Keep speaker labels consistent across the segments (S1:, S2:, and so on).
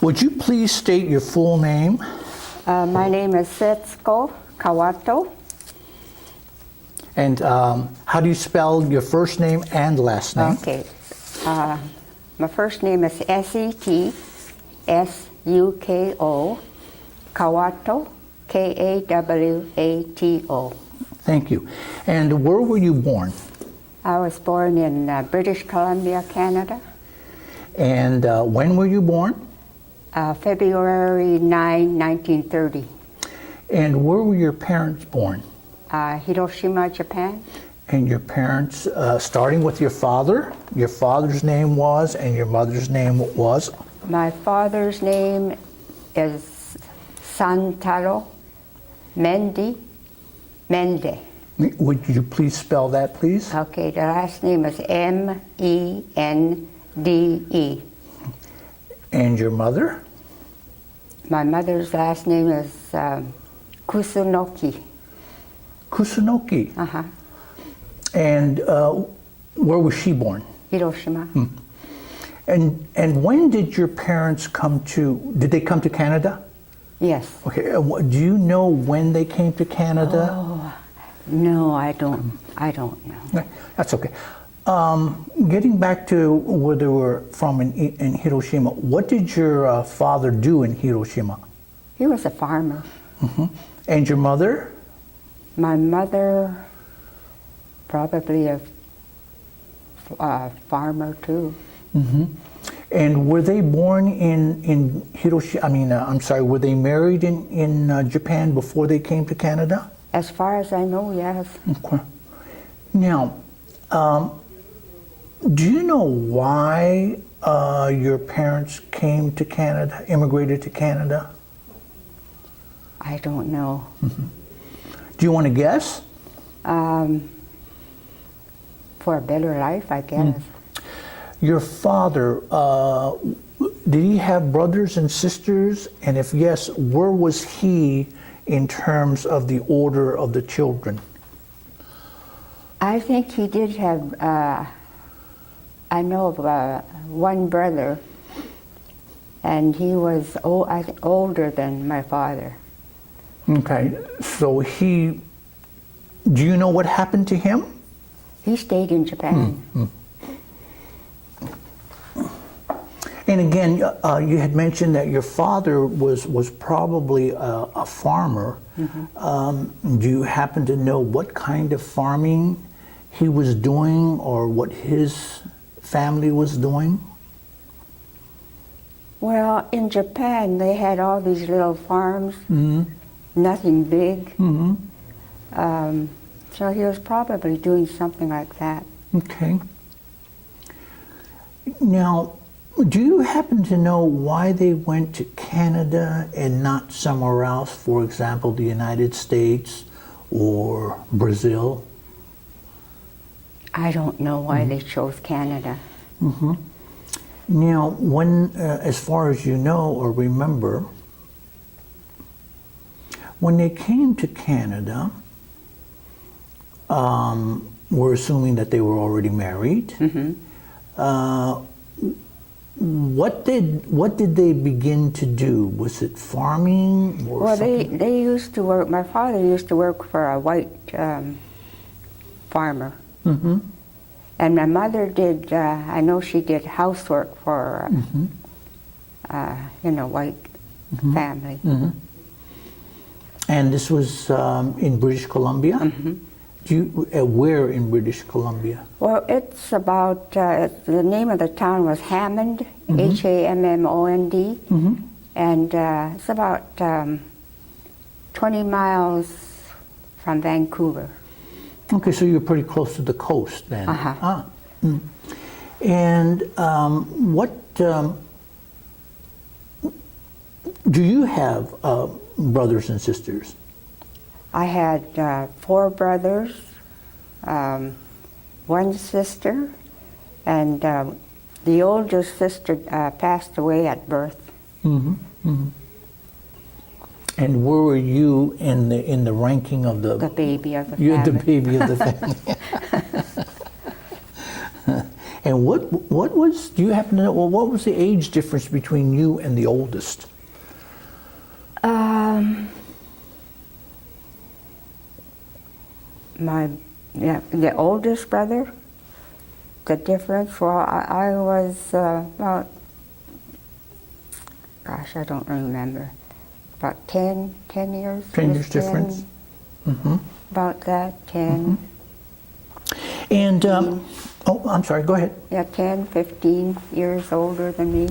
S1: Would you please state your full name?
S2: My name is Setsuko Kawato.
S1: And how do you spell your first name and last name?
S2: Okay. My first name is Setsuko Kawato, Kawato.
S1: Thank you. And where were you born?
S2: I was born in British Columbia, Canada.
S1: And when were you born?
S2: February 9, 1930.
S1: And where were your parents born?
S2: Hiroshima, Japan.
S1: And your parents, starting with your father's name was, and your mother's name was?
S2: My father's name is Santaro Mende.
S1: Would you please spell that, please?
S2: Okay, the last name is Mende.
S1: And your mother?
S2: My mother's last name is Kusunoki.
S1: Kusunoki.
S2: Uh-huh.
S1: And where was she born?
S2: Hiroshima.
S1: And when did your parents did they come to Canada?
S2: Yes.
S1: Okay, do you know when they came to Canada?
S2: Oh, no, I don't know.
S1: That's okay. Getting back to where they were from in Hiroshima, what did your father do in Hiroshima?
S2: He was a farmer.
S1: Mm-hmm. And your mother?
S2: My mother, probably a farmer too.
S1: Mm-hmm. And were they born in Hiroshima? Were they married in Japan before they came to Canada?
S2: As far as I know, yes.
S1: Okay. Now, do you know why your parents came to Canada, immigrated to Canada?
S2: I don't know.
S1: Mm-hmm. Do you want to guess?
S2: For a better life, I guess.
S1: Your father, did he have brothers and sisters? And if yes, where was he in terms of the order of the children?
S2: I think he did have, I know of one brother, and he was older than my father.
S1: Okay, so do you know what happened to him?
S2: He stayed in Japan.
S1: Mm-hmm. And again, you had mentioned that your father was probably a farmer. Mm-hmm. Do you happen to know what kind of farming he was doing or what his family was doing?
S2: Well, in Japan, they had all these little farms,
S1: Mm-hmm.
S2: nothing big.
S1: Mm-hmm.
S2: So he was probably doing something like that.
S1: Okay. Now, do you happen to know why they went to Canada and not somewhere else, for example, the United States or Brazil?
S2: I don't know why they chose Canada.
S1: Mm-hmm. Now, when, as far as you know or remember, when they came to Canada, we're assuming that they were already married.
S2: Mm-hmm.
S1: What did they begin to do? Was it farming or
S2: Well,
S1: something?
S2: they used to work. My father used to work for a white farmer,
S1: Mm-hmm.
S2: and my mother did. I know she did housework for
S1: Mm-hmm.
S2: White
S1: Mm-hmm.
S2: family.
S1: Mm-hmm. And this was in British Columbia?
S2: Mm-hmm.
S1: Where in British Columbia?
S2: Well, it's about, the name of the town was Hammond,
S1: Mm-hmm.
S2: Hammond,
S1: Mm-hmm.
S2: and it's about 20 miles from Vancouver.
S1: Okay, so you're pretty close to the coast then.
S2: Uh-huh.
S1: Ah. Mm. And what do you have brothers and sisters?
S2: I had 4 brothers, 1 sister, and the oldest sister passed away at birth.
S1: Mm-hmm. Mm-hmm. And where were you in the ranking of the
S2: baby of the
S1: You're
S2: family.
S1: the baby of the family. And what was, do you happen to know, well, what was the age difference between you and the oldest?
S2: The oldest brother, the difference, well, I was about, gosh, I don't remember, about 10 years.
S1: 10 years difference? Mm-hmm.
S2: About that, 10.
S1: Mm-hmm. And, oh, I'm sorry, go ahead.
S2: Yeah, 10, 15 years older than me.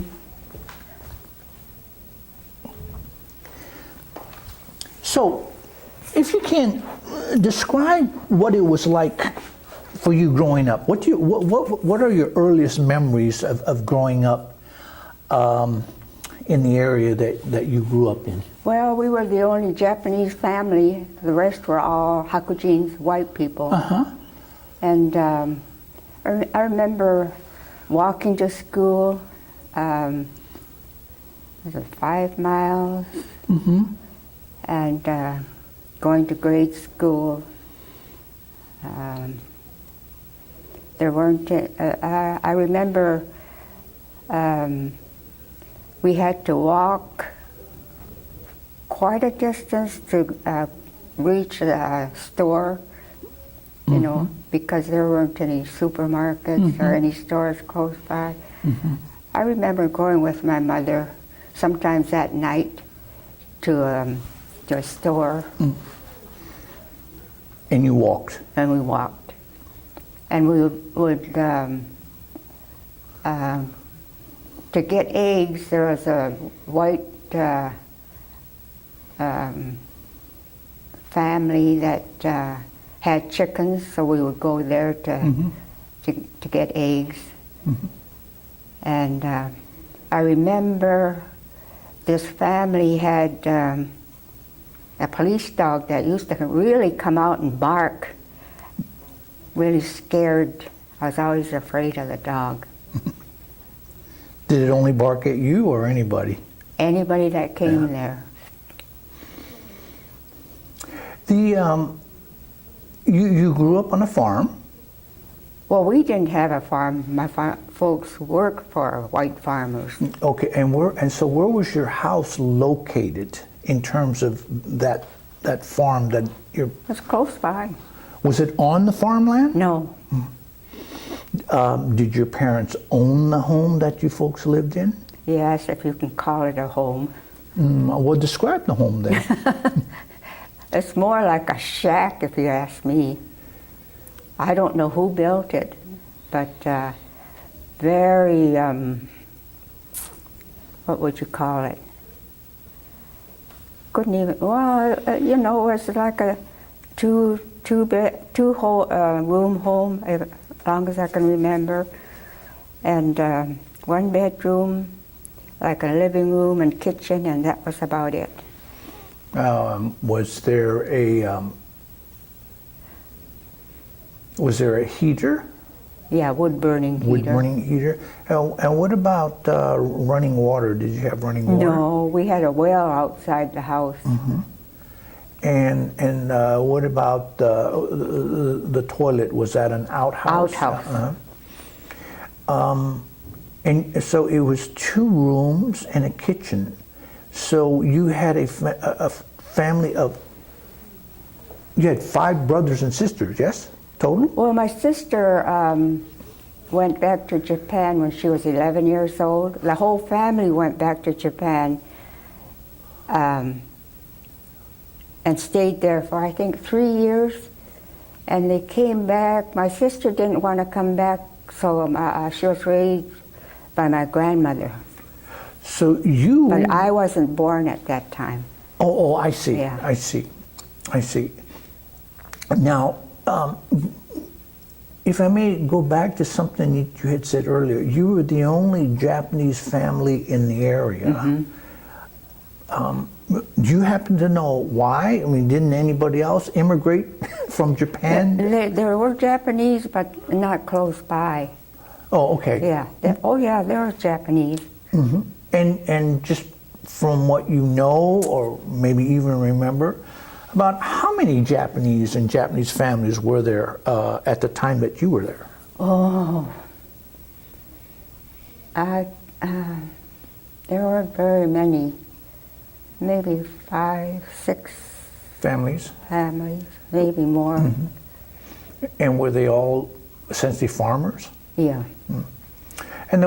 S1: So, if you can describe what it was like for you growing up. What are your earliest memories of growing up in the area that you grew up in?
S2: Well, we were the only Japanese family. The rest were all Hakujins, white people.
S1: Uh-huh.
S2: And I remember walking to school. Was it 5 miles?
S1: Mm-hmm.
S2: And going to grade school. There weren't. I remember we had to walk quite a distance to reach a store, you
S1: Mm-hmm.
S2: know, because there weren't any supermarkets or any stores close by.
S1: Mm-hmm.
S2: I remember going with my mother sometimes at night to a store.
S1: And you walked?
S2: And we walked. And we would to get eggs, there was a white family that had chickens, so we would go there to get eggs.
S1: Mm-hmm.
S2: And I remember this family had a police dog that used to really come out and bark, really scared. I was always afraid of the dog.
S1: Did it only bark at you or anybody?
S2: Anybody that came there.
S1: You grew up on a farm.
S2: Well, we didn't have a farm. My folks worked for white farmers.
S1: Okay, and so where was your house located in terms of that farm that you're?
S2: It's close by.
S1: Was it on the farmland?
S2: No.
S1: Did your parents own the home that you folks lived in?
S2: Yes, if you can call it a home.
S1: Well, describe the home then.
S2: It's more like a shack, if you ask me. I don't know who built it, but very, what would you call it? Couldn't even, well, you know, it was like a two-room home, as long as I can remember, and 1 bedroom, like a living room and kitchen, and that was about it.
S1: Was there a heater?
S2: Yeah, wood-burning heater.
S1: Wood-burning heater. And what about running water? Did you have running water?
S2: No, we had a well outside the house.
S1: Mm-hmm. And what about the toilet? Was that an outhouse?
S2: Outhouse.
S1: And so it was 2 rooms and a kitchen. So you had a family of, you had 5 brothers and sisters, yes? Total?
S2: Well, my sister went back to Japan when she was 11 years old. The whole family went back to Japan and stayed there for, I think, 3 years. And they came back. My sister didn't want to come back, so she was raised by my grandmother.
S1: So you...
S2: But I wasn't born at that time.
S1: Oh, I see.
S2: Yeah.
S1: I see. Now, if I may go back to something you had said earlier, you were the only Japanese family in the area.
S2: Mm-hmm.
S1: Do you happen to know why? I mean, didn't anybody else immigrate from Japan?
S2: There were Japanese, but not close by.
S1: Oh, okay.
S2: Yeah. There were Japanese.
S1: Mm-hmm. And just from what you know, or maybe even remember, about how many Japanese families were there at the time that you were there?
S2: Oh, I, there weren't very many, maybe 5, 6
S1: Families?
S2: families, maybe more.
S1: And were they all essentially farmers?
S2: Yeah.
S1: And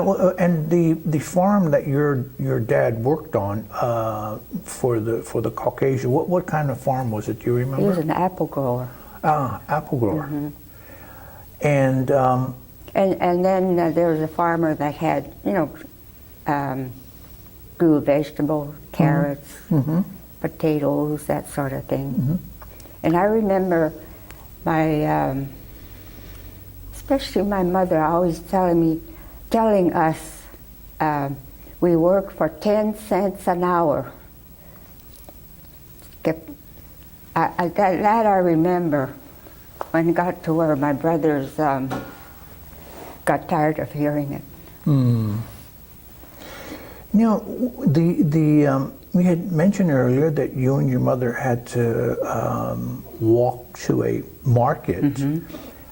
S1: the farm that your dad worked on for the Caucasian, what kind of farm was it? Do you remember?
S2: He was an apple grower.
S1: Ah, apple grower. And
S2: And then there was a farmer that had, grew vegetables, carrots, potatoes, that sort of thing. And I remember especially my mother always telling us, we work for 10 cents an hour. That I remember when it got to where my brothers got tired of hearing it.
S1: Now, we had mentioned earlier that you and your mother had to walk to a market.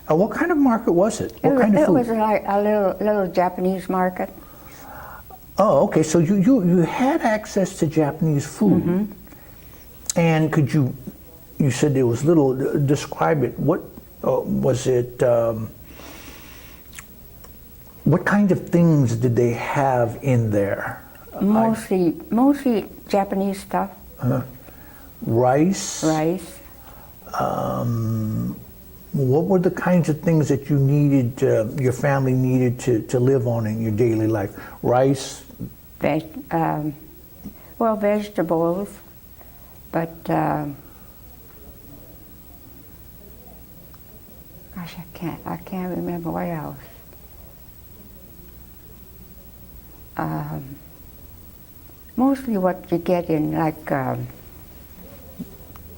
S1: What kind of market was it? What kind of food?
S2: It was like a little Japanese market.
S1: Oh, okay. So you had access to Japanese food, and could you said there was little. Describe it. What was it? What kind of things did they have in there?
S2: Mostly Japanese stuff.
S1: Rice.
S2: Rice.
S1: What were the kinds of things that you needed, your family needed to live on in your daily life? Rice?
S2: Vegetables, but gosh, I can't remember what else. Mostly what you get in like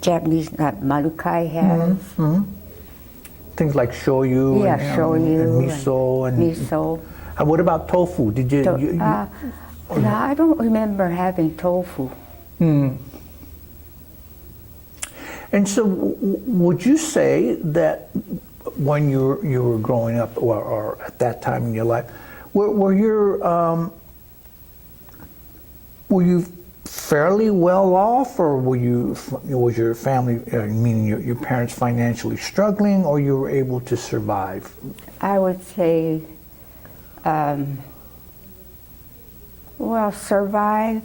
S2: Japanese, marukai has.
S1: Things like shoyu,
S2: shoyu
S1: and miso, and
S2: miso.
S1: What about tofu? Did you?
S2: No, I don't remember having tofu.
S1: And so, would you say that when you were growing up, or at that time in your life, were you fairly well off, or was your family, meaning your parents, financially struggling, or you were able to survive?
S2: I would say, survive.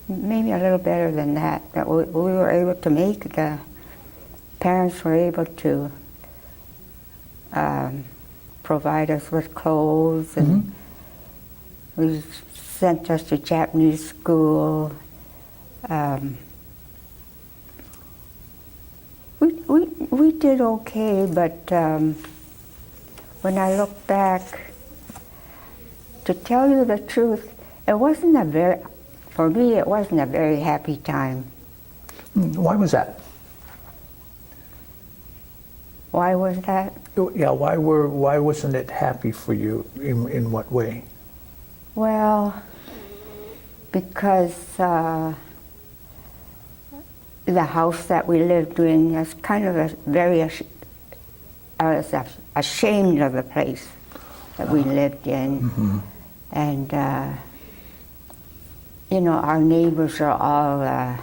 S2: Maybe a little better than that. That we were able to make. The parents were able to provide us with clothes, and we sent us to Japanese school. We did okay, but when I look back, to tell you the truth, for me, it wasn't a very happy time.
S1: Why was that?
S2: Why was that?
S1: Yeah, why wasn't it happy for you? In what way?
S2: Well, because the house that we lived in was kind of I was ashamed of the place that we lived in. And, our neighbors are all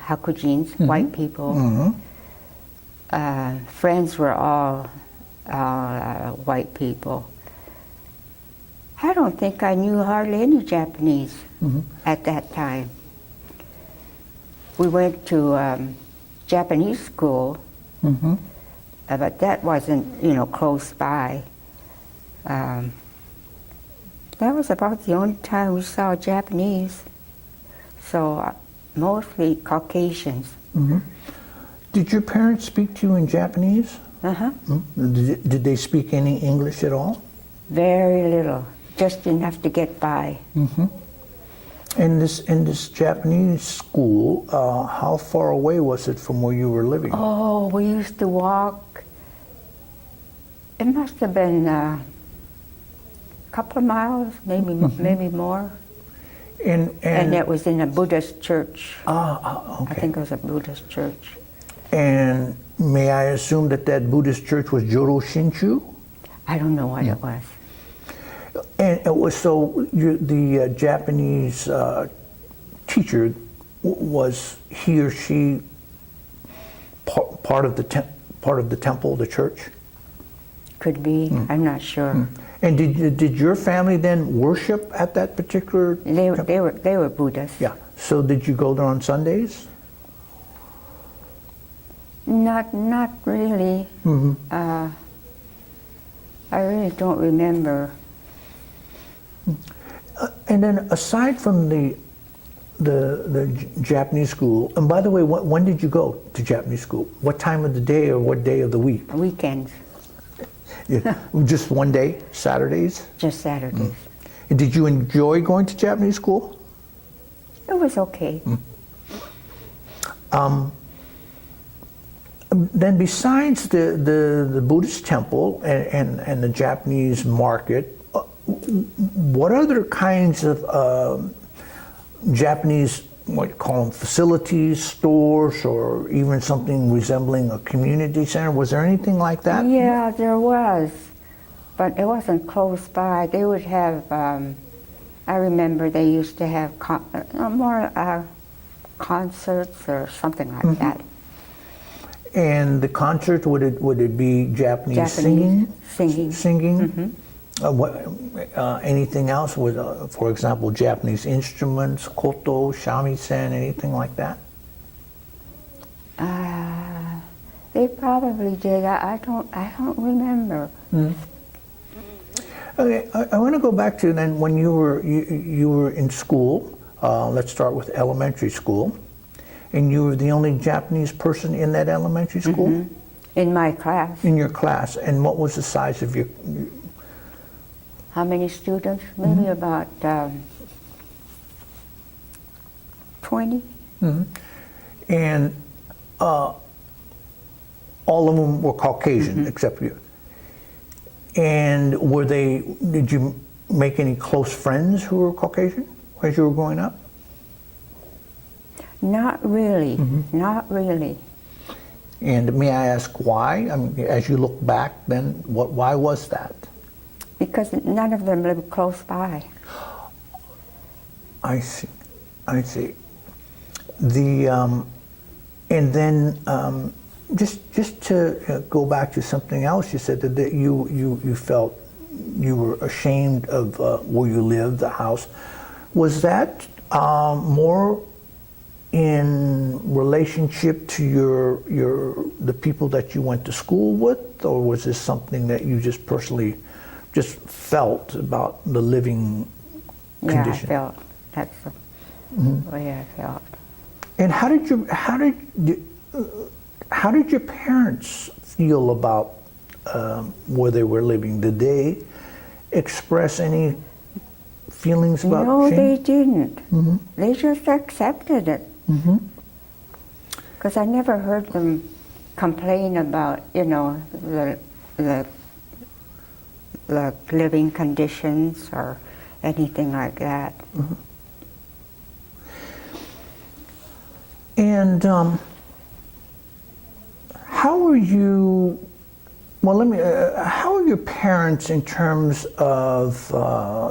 S2: Hakujins, white people. Friends were all white people. I don't think I knew hardly any Japanese at that time. We went to Japanese school, but that wasn't, close by. That was about the only time we saw Japanese. So mostly Caucasians.
S1: Did your parents speak to you in Japanese? Did they speak any English at all?
S2: Very little, just enough to get by.
S1: In this Japanese school, how far away was it from where you were living?
S2: Oh, we used to walk. It must have been a couple of miles, maybe more. And it was in a Buddhist church.
S1: Okay.
S2: I think it was a Buddhist church.
S1: And may I assume that Buddhist church was Joro Shinchu?
S2: I don't know what it was.
S1: And it was so the Japanese teacher, was he or she part of the temple, the church?
S2: Could be. I'm not sure.
S1: And did your family then worship at that particular?
S2: They were Buddhists.
S1: Yeah. So did you go there on Sundays?
S2: Not really. I really don't remember.
S1: And then aside from the Japanese school, and by the way, when did you go to Japanese school? What time of the day or what day of the week?
S2: Weekends.
S1: Yeah, just one day, Saturdays?
S2: Just Saturdays.
S1: And did you enjoy going to Japanese school?
S2: It was okay.
S1: Then besides the Buddhist temple and the Japanese market, what other kinds of Japanese, what you call them, facilities, stores, or even something resembling a community center? Was there anything like that?
S2: Yeah, there was, but it wasn't close by. They would have, I remember they used to have more concerts or something like that.
S1: And the concert, would it be Japanese singing?
S2: Singing.
S1: Anything else with, for example, Japanese instruments, koto, shamisen, anything like that?
S2: They probably did. I don't remember.
S1: Okay, I want to go back to then when you were in school. Let's start with elementary school, and you were the only Japanese person in that elementary school.
S2: In my class.
S1: In your class, and what was the size of your?
S2: How many students? Maybe about 20.
S1: And all of them were Caucasian except you. And did you make any close friends who were Caucasian as you were growing up?
S2: Not really, not really.
S1: And may I ask why? I mean, as you look back then, why was that?
S2: Because none of them lived close by.
S1: I see. And then just to go back to something else, you said that you felt you were ashamed of where you lived, the house. Was that more in relationship to the people that you went to school with, or was this something that you just personally just felt about the living condition?
S2: Yeah, I felt. That's the way I felt.
S1: And how did your parents feel about where they were living? Did they express any feelings about
S2: No,
S1: shame?
S2: they didn't. They just accepted it. Because I never heard them complain about, the living conditions or anything like that.
S1: And how are you? Well, how are your parents in terms of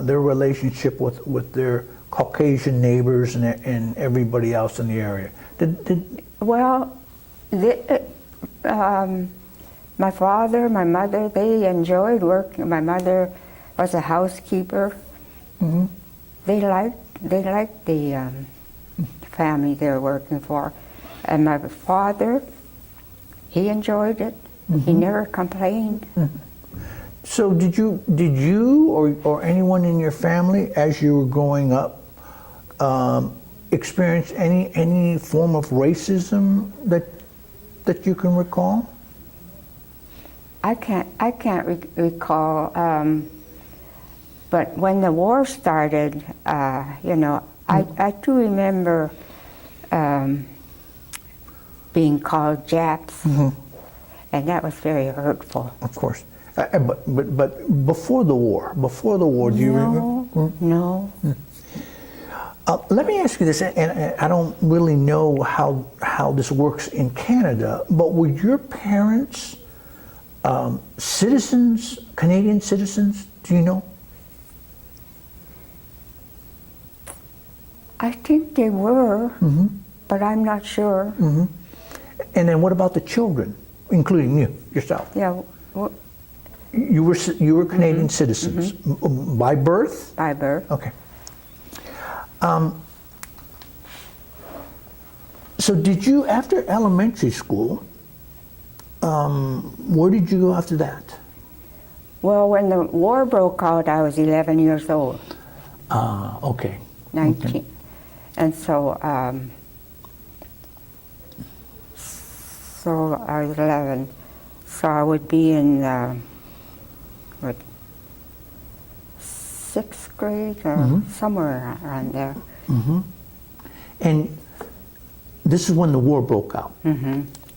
S1: their relationship with their Caucasian neighbors and everybody else in the area?
S2: Well, my father, my mother, they enjoyed working. My mother was a housekeeper. They liked the family they were working for. And my father, he enjoyed it. He never complained.
S1: So did you or anyone in your family as you were growing up experience any form of racism that you can recall?
S2: I can't recall. But when the war started, I do remember being called Japs, and that was very hurtful.
S1: Of course. But before the war, do you remember?
S2: No.
S1: Let me ask you this, and I don't really know how this works in Canada, but were your parents citizens, Canadian citizens? Do you know?
S2: I think they were, but I'm not sure.
S1: And then what about the children, including you, yourself?
S2: Yeah,
S1: You were Canadian citizens by birth?
S2: by birth.
S1: Okay. So did you, after elementary school, where did you go after that?
S2: Well, when the war broke out, I was 11 years old.
S1: Okay.
S2: 19.
S1: Okay.
S2: And so, so I was 11. So I would be in what, 6th grade or somewhere around there.
S1: And this is when the war broke out.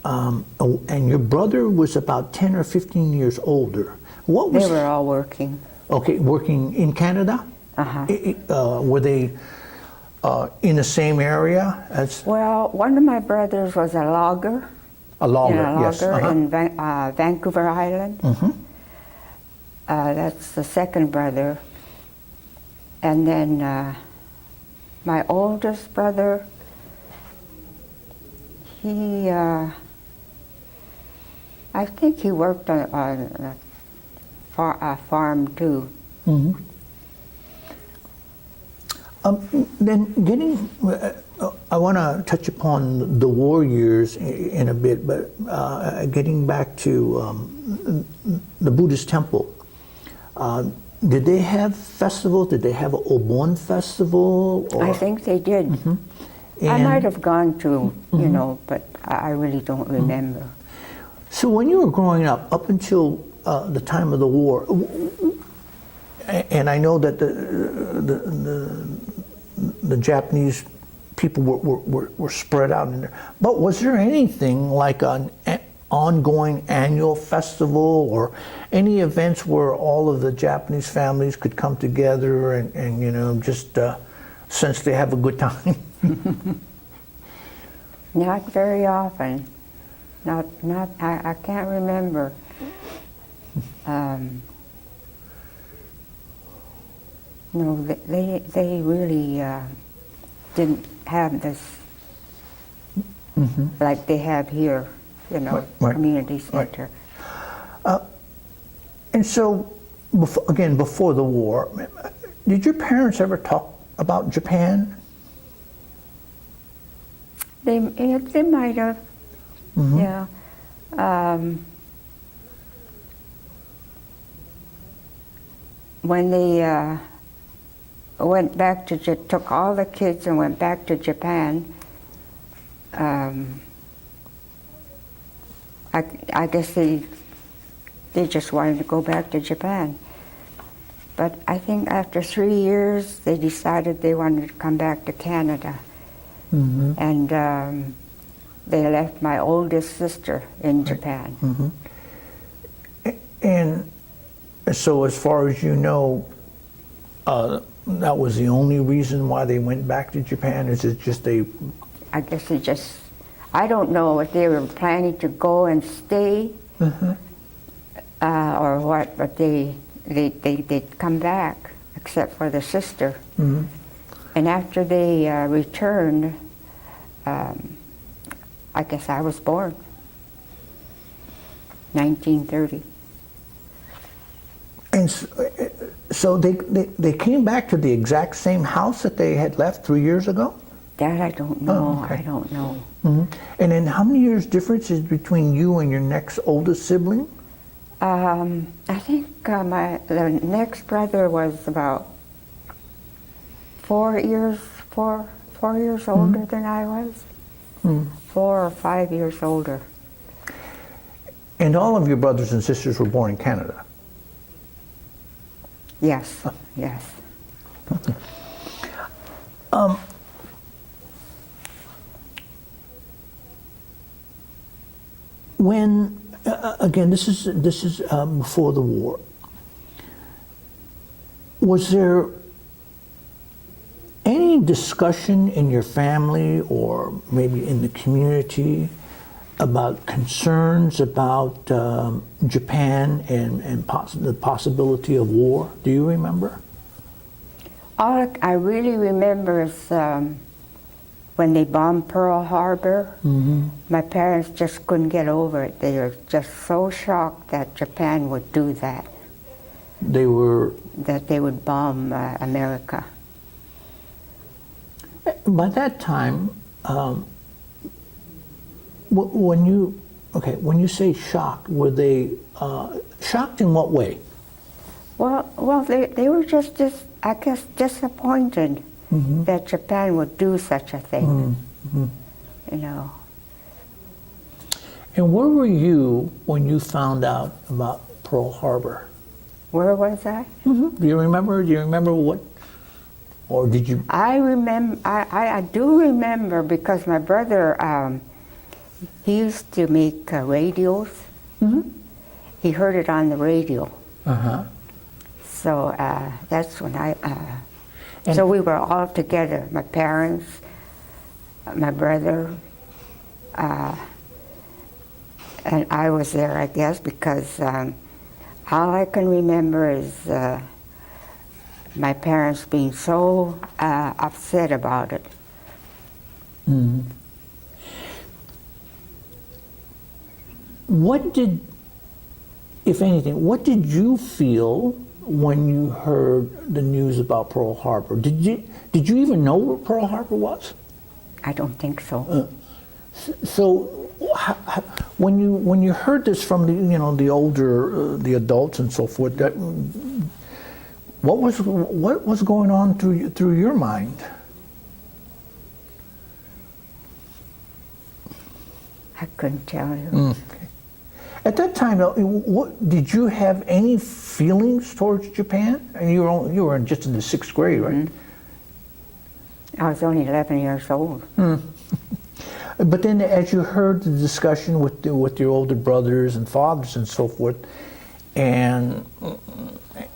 S1: And your brother was about 10 or 15 years older. What was
S2: They were all working.
S1: Okay, working in Canada? Were they in the same area as
S2: Well, one of my brothers was a logger.
S1: a logger?
S2: Yes,
S1: Yes.
S2: in Vancouver Island. That's the second brother. And then my oldest brother, he, I think he worked on a farm too.
S1: Then getting, I want to touch upon the war years in a bit, but getting back to the Buddhist temple, did they have festivals? Did they have an Obon festival? Or?
S2: I think they did. I might have gone to, you know, but I really don't remember.
S1: So when you were growing up until the time of the war, and I know that the Japanese people were spread out in there, but was there anything like an ongoing annual festival or any events where all of the Japanese families could come together and you know, just since they have a good time?
S2: Not very often. I can't remember. No, they really didn't have this like they have here, you know,
S1: Right.
S2: community center.
S1: And so, before the war, did your parents ever talk about Japan?
S2: They might have, yeah. When they went back to took all the kids and went back to Japan, I guess they just wanted to go back to Japan. But I think after 3 years, they decided they wanted to come back to Canada. And they left my oldest sister in Japan.
S1: And so as far as you know, that was the only reason why they went back to Japan? Is it just they...
S2: I guess they just, I don't know if they were planning to go and stay or what, but they'd come back, except for the sister. And after they returned, I guess I was born, 1930.
S1: And so they came back to the exact same house that they had left 3 years ago?
S2: That I don't know.
S1: Oh, okay.
S2: I don't know.
S1: And then how many years difference is between you and your next oldest sibling?
S2: I think the next brother was about 4 years older than I was. 4 or 5 years older.
S1: And all of your brothers and sisters were born in Canada?
S2: Yes, yes.
S1: When again, this is before the war. Was there any discussion in your family or maybe in the community about concerns about Japan and the possibility of war? Do you remember?
S2: All I really remember is when they bombed Pearl Harbor. My parents just couldn't get over it. They were just so shocked that Japan would do that. That they would bomb America.
S1: By that time, when you say shocked, were they shocked in what way?
S2: Well, they were just I guess, disappointed that Japan would do such a thing. You know.
S1: And where were you when you found out about Pearl Harbor?
S2: Where was I?
S1: Do you remember? Do you remember what? Or did you?
S2: I remember. I do remember because my brother, he used to make radios. He heard it on the radio. So that's when so we were all together. My parents, my brother, and I was there, I guess, because all I can remember is my parents being so upset about it.
S1: What did, if anything, what did you feel when you heard the news about Pearl Harbor? Did you even know what Pearl Harbor was?
S2: I don't think so.
S1: So when you heard this from the older the adults and so forth, what was going on through your mind?
S2: I couldn't tell you.
S1: At that time, did you have any feelings towards Japan? And you were just in the 6th grade, right?
S2: I was only 11 years old.
S1: But then, as you heard the discussion with your older brothers and fathers and so forth, and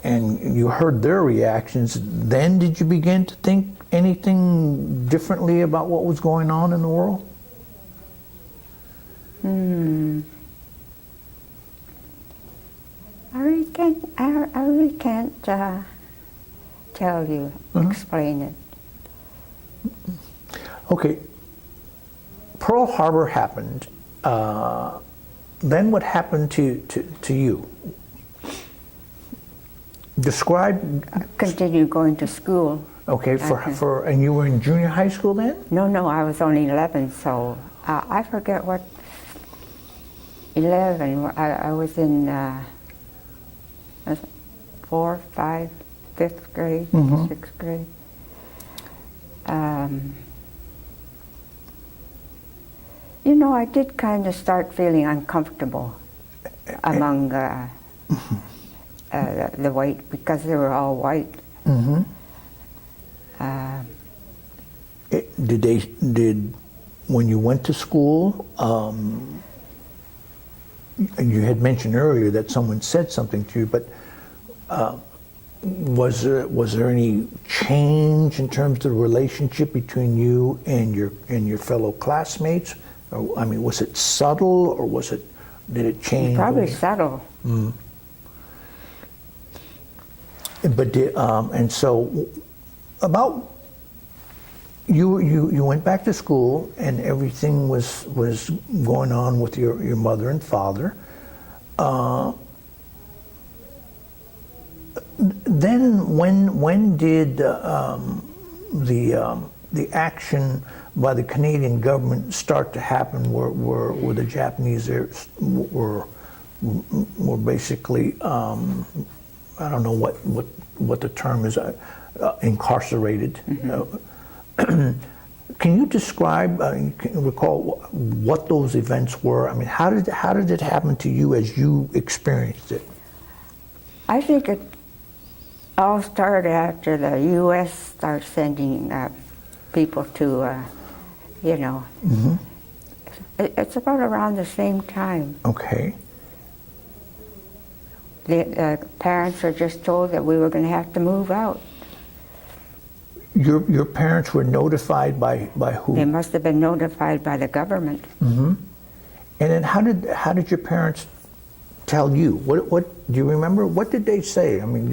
S1: you heard their reactions, then did you begin to think anything differently about what was going on in the world?
S2: I really can't tell you, explain it.
S1: Okay. Pearl Harbor happened. Then what happened to you? Describe.
S2: I continued going to school.
S1: Okay, and you were in junior high school then?
S2: No, I was only 11, so I forget what. 11. I was in 4th, 5th, 5th grade, 6th grade. I did kind of start feeling uncomfortable among the white, because they were all white.
S1: Did when you went to school, and you had mentioned earlier that someone said something to you, but was there any change in terms of the relationship between you and your fellow classmates? I mean, was it subtle, or did it change?
S2: Probably subtle.
S1: But and so about you went back to school and everything was going on with your mother and father. Then when did the action by the Canadian government start to happen, where the Japanese were basically I don't know what the term is, incarcerated? Can you describe, recall what those events were? I mean, how did it happen to you as you experienced it?
S2: I think it all started after the U.S. started sending people to, it's about around the same time.
S1: Okay.
S2: The parents were just told that we were going to have to move out.
S1: Your parents were notified by who?
S2: They must have been notified by the government.
S1: And then how did your parents tell you? What do you remember? What did they say? I mean,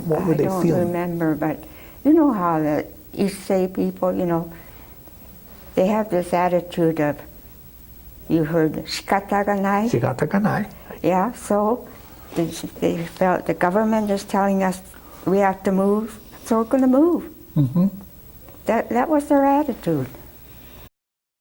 S1: what were they feeling?
S2: I don't remember, but you know how the East Bay people, you know, they have this attitude of, you heard shikata ga nai?
S1: 仕方がない.
S2: Yeah, so they felt the government is telling us we have to move, so we're going to move.
S1: Mm-hmm.
S2: That was their attitude.